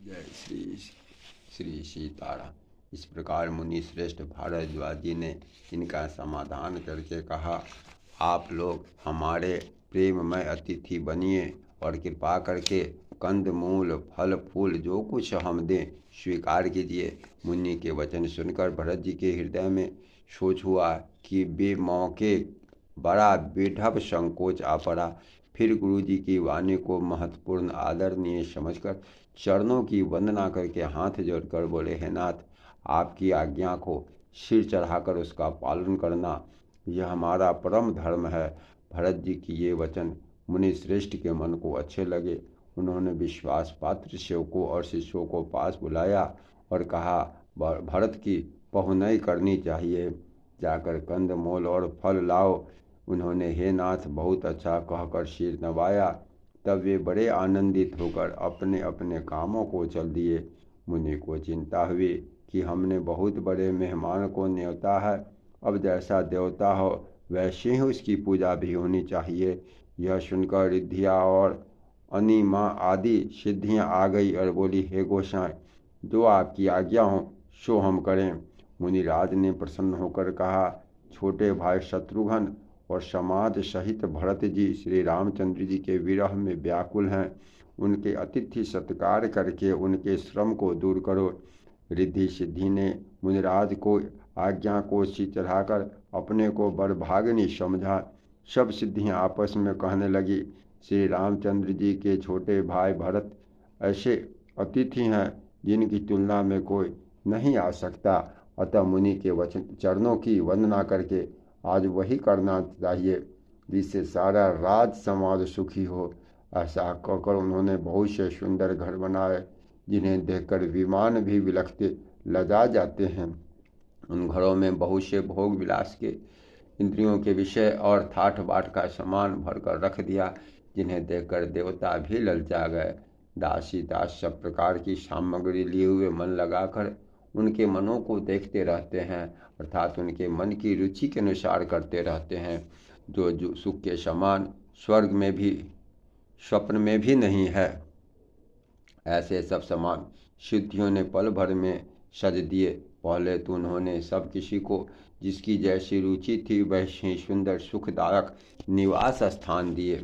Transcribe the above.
जय श्री श्री सीताराम। इस प्रकार मुनि श्रेष्ठ भारद्वाज जी ने इनका समाधान करके कहा, आप लोग हमारे प्रेममय अतिथि बनिए और कृपा करके कंद मूल फल फूल जो कुछ हम दें स्वीकार कीजिए। मुनि के वचन सुनकर भरत जी के हृदय में सोच हुआ कि बेमौके बड़ा बेढब संकोच आ पड़ा। फिर गुरु जी की वाणी को महत्वपूर्ण आदरणीय समझकर चरणों की वंदना करके हाथ जोड़कर बोले, हे नाथ, आपकी आज्ञा को सिर चढ़ाकर उसका पालन करना यह हमारा परम धर्म है। भरत जी की ये वचन मुनि श्रेष्ठ के मन को अच्छे लगे। उन्होंने विश्वास पात्र सेवकों और शिष्यों को पास बुलाया और कहा, भरत की पहुनई करनी चाहिए, जाकर कंद मूल और फल लाओ। उन्होंने हे नाथ बहुत अच्छा कहकर सिर नवाया। तब वे बड़े आनंदित होकर अपने अपने कामों को चल दिए। मुनि को चिंता हुई कि हमने बहुत बड़े मेहमान को न्योता है, अब जैसा देवता हो वैसे ही उसकी पूजा भी होनी चाहिए। यह सुनकर रिद्धिया और अनिमा आदि सिद्धियां आ गई और बोली, हे गोसाई, जो आपकी आज्ञा हो सो हम करें। मुनिराज ने प्रसन्न होकर कहा, छोटे भाई शत्रुघ्न और समाज सहित भरत जी श्री रामचंद्र जी के विरह में व्याकुल हैं। उनके अतिथि सत्कार करके उनके श्रम को दूर करो। रिद्धि सिद्धि ने मुनिराज को आज्ञा को सिर चढ़ाकर अपने को बड़भाग्नि समझा। सब सिद्धियां आपस में कहने लगी, श्री रामचंद्र जी के छोटे भाई भरत ऐसे अतिथि हैं जिनकी तुलना में कोई नहीं आ सकता। अतः मुनि के वचन चरणों की वंदना करके आज वही करना चाहिए जिससे सारा राज समाज सुखी हो। ऐसा कहकर उन्होंने बहुत से सुंदर घर बनाए जिन्हें देखकर विमान भी विलखते लजा जाते हैं। उन घरों में बहुत से भोग विलास के इंद्रियों के विषय और ठाठ बाट का सामान भरकर रख दिया, जिन्हें देखकर देवता भी ललचा गए। दासी दास सब प्रकार की सामग्री लिए हुए मन लगाकर उनके मनों को देखते रहते हैं, अर्थात उनके मन की रुचि के अनुसार करते रहते हैं। जो सुख के समान स्वर्ग में भी स्वप्न में भी नहीं है, ऐसे सब समान सिद्धियों ने पल भर में सज दिए। पहले तो उन्होंने सब किसी को जिसकी जैसी रुचि थी वैसे ही सुंदर सुखदायक निवास स्थान दिए।